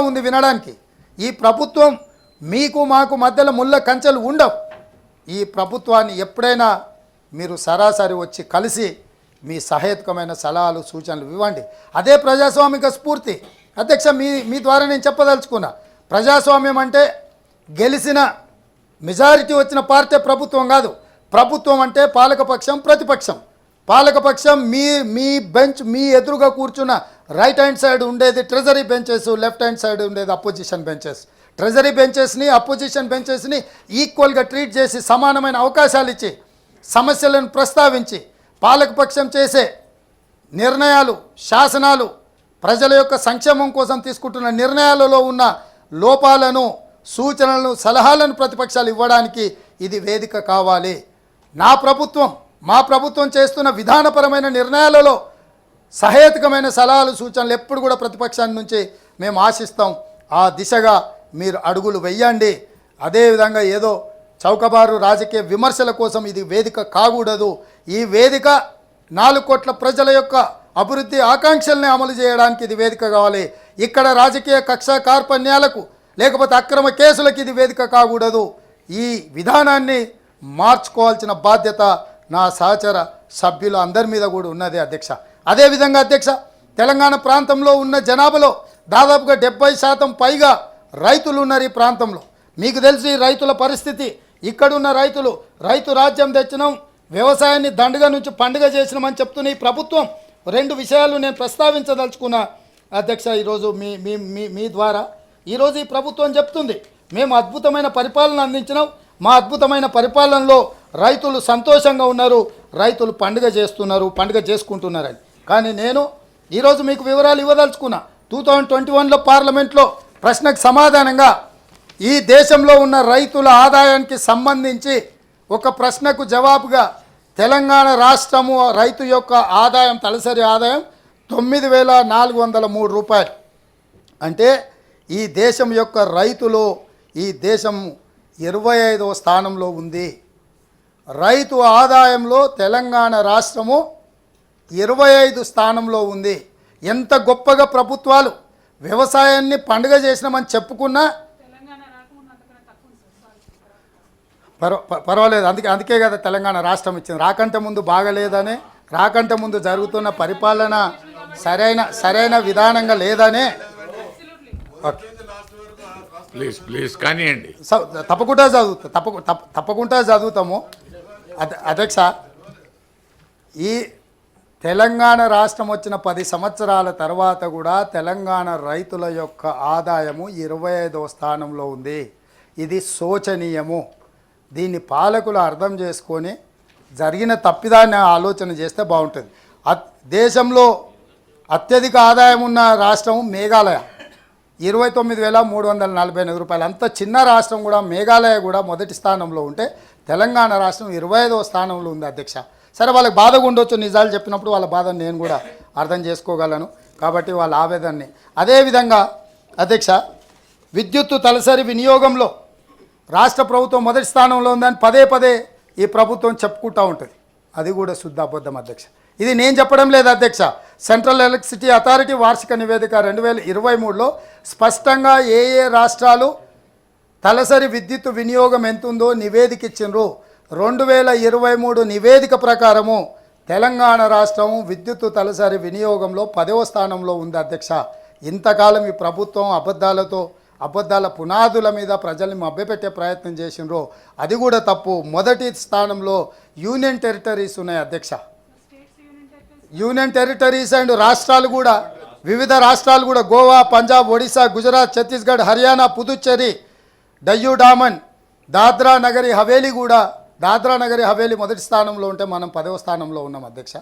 ఉంది వినడానికి. ఈ ప్రభుత్వం మీకు మాకు మధ్యలో ముళ్ళ కంచెలు ఉండవు. ఈ ప్రభుత్వాన్ని ఎప్పుడైనా మీరు సరాసరి వచ్చి కలిసి మీ సహేతుకమైన సలహాలు సూచనలు ఇవ్వండి. అదే ప్రజాస్వామిక స్ఫూర్తి. అధ్యక్ష, మీ ద్వారా నేను చెప్పదలుచుకున్నా, ప్రజాస్వామ్యం అంటే గెలిచిన మెజారిటీ వచ్చిన పార్టీ ప్రభుత్వం కాదు. ప్రభుత్వం అంటే పాలకపక్షం, ప్రతిపక్షం. పాలకపక్షం మీ బెంచ్, మీ ఎదురుగా కూర్చున్న రైట్ హ్యాండ్ సైడ్ ఉండేది treasury benches, left hand side ఉండేది అపోజిషన్ బెంచెస్. ట్రెజరీ బెంచెస్ని, అపోజిషన్ బెంచెస్ని ఈక్వల్గా ట్రీట్ చేసి సమానమైన అవకాశాలు ఇచ్చి సమస్యలను ప్రస్తావించి పాలకపక్షం చేసే నిర్ణయాలు, శాసనాలు, ప్రజల యొక్క సంక్షేమం కోసం తీసుకుంటున్న నిర్ణయాలలో ఉన్న లోపాలను, సూచనలను, సలహాలను ప్రతిపక్షాలు ఇవ్వడానికి ఇది వేదిక కావాలి. మా ప్రభుత్వం చేస్తున్న విధానపరమైన నిర్ణయాలలో సహేతుకమైన సలహాలు, సూచనలు ఎప్పుడు కూడా ప్రతిపక్షాన్ని నుంచి మేము ఆశిస్తాం. ఆ దిశగా మీరు అడుగులు వెయ్యండి. అదేవిధంగా ఏదో చౌకబారు రాజకీయ విమర్శల కోసం ఇది వేదిక కాకూడదు. ఈ వేదిక 4 కోట్ల ప్రజల యొక్క అభివృద్ధి ఆకాంక్షల్ని అమలు చేయడానికి ఇది వేదిక కావాలి. ఇక్కడ రాజకీయ కక్ష కార్పణ్యాలకు లేకపోతే అక్రమ కేసులకు ఇది వేదిక కాకూడదు. ఈ విధానాన్ని మార్చుకోవాల్సిన బాధ్యత నా సహచర సభ్యుల అందరి మీద కూడా ఉన్నది అధ్యక్ష. అదేవిధంగా అధ్యక్ష, తెలంగాణ ప్రాంతంలో ఉన్న జనాభాలో దాదాపుగా 70% పైగా రైతులు ఉన్నారు ఈ ప్రాంతంలో. మీకు తెలుసు ఈ రైతుల పరిస్థితి. ఇక్కడున్న రైతులు రైతు రాజ్యం తెచ్చినాం, వ్యవసాయాన్ని దండుగ నుంచి పండుగ చేసినామని చెప్తున్న ఈ ప్రభుత్వం 2 విషయాలు నేను ప్రస్తావించదలుచుకున్నా అధ్యక్ష. ఈరోజు మీ ద్వారా ఈరోజు ఈ ప్రభుత్వం చెప్తుంది, మేము అద్భుతమైన పరిపాలన అందించినాం, మా అద్భుతమైన పరిపాలనలో రైతులు సంతోషంగా ఉన్నారు, రైతులు పండుగ చేస్తున్నారు, పండుగ చేసుకుంటున్నారని. కానీ నేను ఈరోజు మీకు వివరాలు ఇవ్వదలుచుకున్నా. 2021లో పార్లమెంట్లో ప్రశ్నకు సమాధానంగా ఈ దేశంలో ఉన్న రైతుల ఆదాయానికి సంబంధించి ఒక ప్రశ్నకు జవాబుగా తెలంగాణ రాష్ట్రము రైతు యొక్క ఆదాయం, తలసరి ఆదాయం 9,403 రూపాయలు. అంటే ఈ దేశం యొక్క రైతులు ఈ దేశం 25వ స్థానంలో ఉంది. రైతు ఆదాయంలో తెలంగాణ రాష్ట్రము 25 స్థానంలో ఉంది. ఎంత గొప్పగా ప్రభుత్వాలు వ్యవసాయాన్ని పండుగ చేసినామని చెప్పుకున్నా పర్వాలేదు. అందుకే కదా తెలంగాణ రాష్ట్రం ఇచ్చింది. రాకంటే ముందు బాగలేదనే, రాకంటే ముందు జరుగుతున్న పరిపాలన సరైన విధానంగా లేదనే. ప్లీజ్ కానివ్వండి. తప్పకుండా చదువుతాము అధ్యక్ష. ఈ తెలంగాణ రాష్ట్రం వచ్చిన 10 సంవత్సరాల తర్వాత కూడా తెలంగాణ రైతుల యొక్క ఆదాయము 25వ స్థానంలో ఉంది. ఇది శోచనీయము. దీన్ని పాలకులు అర్థం చేసుకొని జరిగిన తప్పిదాన్ని ఆలోచన చేస్తే బాగుంటుంది. దేశంలో అత్యధిక ఆదాయం ఉన్న రాష్ట్రం మేఘాలయ, 29,348 రూపాయలు. అంత చిన్న రాష్ట్రం కూడా మేఘాలయ కూడా మొదటి స్థానంలో ఉంటే తెలంగాణ రాష్ట్రం 25వ స్థానంలో ఉంది అధ్యక్ష. సరే, వాళ్ళకి బాధగా ఉండొచ్చు, నిజాలు చెప్పినప్పుడు వాళ్ళ బాధను నేను కూడా అర్థం చేసుకోగలను. కాబట్టి వాళ్ళ ఆవేదనని. అదేవిధంగా అధ్యక్ష, విద్యుత్తు తలసరి వినియోగంలో రాష్ట్ర ప్రభుత్వం మొదటి స్థానంలో ఉందని పదే ఈ ప్రభుత్వం చెప్పుకుంటూ ఉంటుంది. అది కూడా శుద్ధ అబద్ధం అధ్యక్ష. ఇది నేను చెప్పడం లేదు అధ్యక్ష. సెంట్రల్ ఎలక్ట్రిసిటీ అథారిటీ వార్షిక నివేదిక 2023లో స్పష్టంగా ఏ రాష్ట్రాలు తలసరి విద్యుత్ వినియోగం ఎంతుందో నివేదిక ఇచ్చిండ్రు. 2023 నివేదిక ప్రకారము తెలంగాణ రాష్ట్రం విద్యుత్ తలసరి వినియోగంలో 10వ స్థానంలో ఉంది అధ్యక్ష. ఇంతకాలం ఈ ప్రభుత్వం అబద్ధాల పునాదుల మీద ప్రజల్ని మభ్యపెట్టే ప్రయత్నం చేసిండ్రో అది కూడా తప్పు. మొదటి స్థానంలో యూనియన్ టెరిటరీస్ ఉన్నాయి అధ్యక్ష. యూనియన్ టెరిటరీస్ అండ్ రాష్ట్రాలు కూడా, వివిధ రాష్ట్రాలు కూడా, గోవా, పంజాబ్, ఒడిశా, గుజరాత్, ఛత్తీస్గఢ్, హర్యానా, పుదుచ్చేరి, డయ్యూ డామన్, దాద్రా నగరి హవేలీ కూడా, దాద్రా నగరి హవేలీ మొదటి స్థానంలో ఉంటే మనం 10వ స్థానంలో ఉన్నాం అధ్యక్ష.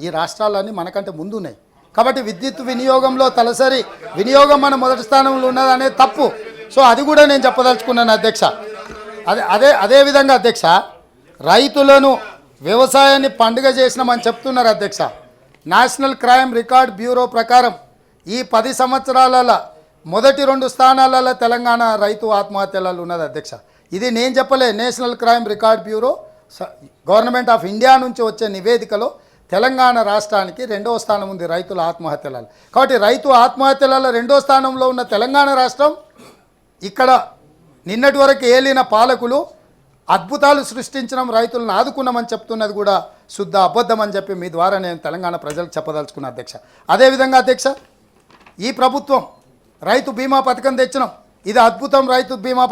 ఈ రాష్ట్రాలన్నీ మనకంటే ముందు ఉన్నాయి. కాబట్టి విద్యుత్ వినియోగంలో తలసరి వినియోగం మన మొదటి స్థానంలో ఉన్నది అనేది తప్పు. సో అది కూడా నేను చెప్పదలుచుకున్నాను అధ్యక్ష. అదేవిధంగా అధ్యక్ష, రైతులను వ్యవసాయాన్ని పండుగ చేసినామని చెప్తున్నారు అధ్యక్ష. నేషనల్ క్రైమ్ రికార్డ్ బ్యూరో ప్రకారం ఈ 10 సంవత్సరాలలో మొదటి 2 స్థానాలలో తెలంగాణ రైతు ఆత్మహత్యలలో ఉన్నది అధ్యక్ష. ఇది నేను చెప్పలే, national crime record bureau government of India నుంచి వచ్చే నివేదికలో తెలంగాణ రాష్ట్రానికి రెండవ స్థానం ఉంది రైతుల ఆత్మహత్యలలో. కాబట్టి రైతు ఆత్మహత్యలలో రెండో స్థానంలో ఉన్న తెలంగాణ రాష్ట్రం ఇక్కడ నిన్నటి వరకు ఏలిన పాలకులు అద్భుతాలు సృష్టించడం, రైతులను ఆదుకున్నామని చెప్తున్నది కూడా శుద్ధ అబద్ధం అని చెప్పి మీ ద్వారా నేను తెలంగాణ ప్రజలకు చెప్పదలుచుకున్న అధ్యక్ష. అదేవిధంగా అధ్యక్ష, ఈ ప్రభుత్వం రైతు బీమా పథకం తెచ్చినాం. ఇది అద్భుతం. రైతు బీమా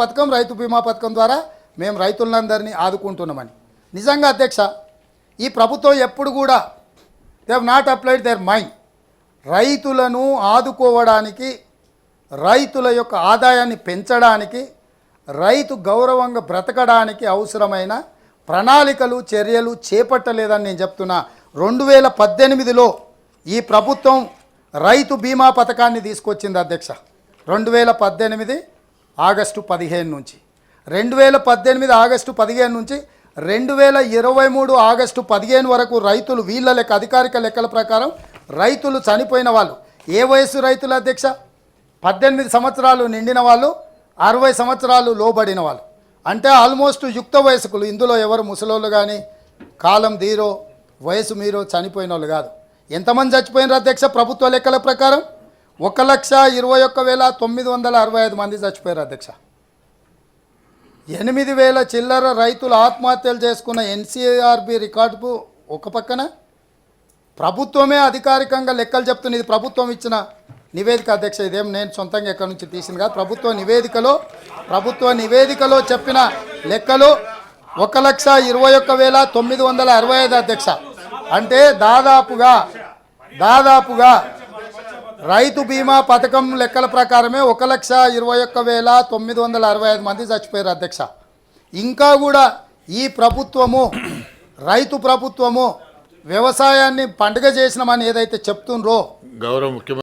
పథకం ద్వారా మేము రైతులందరినీ ఆదుకుంటున్నామని. నిజంగా అధ్యక్ష, ఈ ప్రభుత్వం ఎప్పుడు కూడా they have not applied their mind. రైతులను ఆదుకోవడానికి, రైతుల యొక్క ఆదాయాన్ని పెంచడానికి, రైతు గౌరవంగా బ్రతకడానికి అవసరమైన ప్రణాళికలు, చర్యలు చేపట్టలేదని నేను చెప్తున్నా. 2018లో ఈ ప్రభుత్వం రైతు బీమా పథకాన్ని తీసుకొచ్చింది అధ్యక్ష. 2018 ఆగస్టు 15 నుంచి 2018 ఆగస్టు 15 నుంచి 2023 ఆగస్టు 15 వరకు రైతులు వీళ్ళ లెక్క అధికారిక లెక్కల ప్రకారం రైతులు చనిపోయిన వాళ్ళు ఏ వయసు రైతులు అధ్యక్ష? 18 సంవత్సరాలు నిండిన వాళ్ళు, 60 సంవత్సరాలు లోబడిన వాళ్ళు, అంటే ఆల్మోస్ట్ యుక్త వయస్కులు. ఇందులో ఎవరు ముసలోళ్ళు కానీ కాలం తీరో వయసు మీరో చనిపోయిన వాళ్ళు కాదు. ఎంతమంది చచ్చిపోయినారు అధ్యక్ష? ప్రభుత్వ లెక్కల ప్రకారం 1,21,965 మంది చచ్చిపోయారు అధ్యక్ష. 8,000 చిల్లర రైతులు ఆత్మహత్యలు చేసుకున్న ఎన్సీఆర్బీ రికార్డుకు ఒక పక్కన ప్రభుత్వమే అధికారికంగా లెక్కలు చెప్తున్న, ఇది ప్రభుత్వం ఇచ్చిన నివేదిక అధ్యక్ష. ఇదేం నేను సొంతంగా ఎక్కడి నుంచి తీసింది కాదు. ప్రభుత్వ నివేదికలో చెప్పిన లెక్కలు 1,21,965 అధ్యక్ష. అంటే దాదాపుగా రైతు బీమా పథకం లెక్కల ప్రకారమే 1,21,965 మంది చచ్చిపోయారు అధ్యక్ష. ఇంకా కూడా ఈ ప్రభుత్వము, రైతు ప్రభుత్వము వ్యవసాయాన్ని పండుగ చేసినామని ఏదైతే చెప్తుండ్రో, గౌరవ ముఖ్యమంత్రి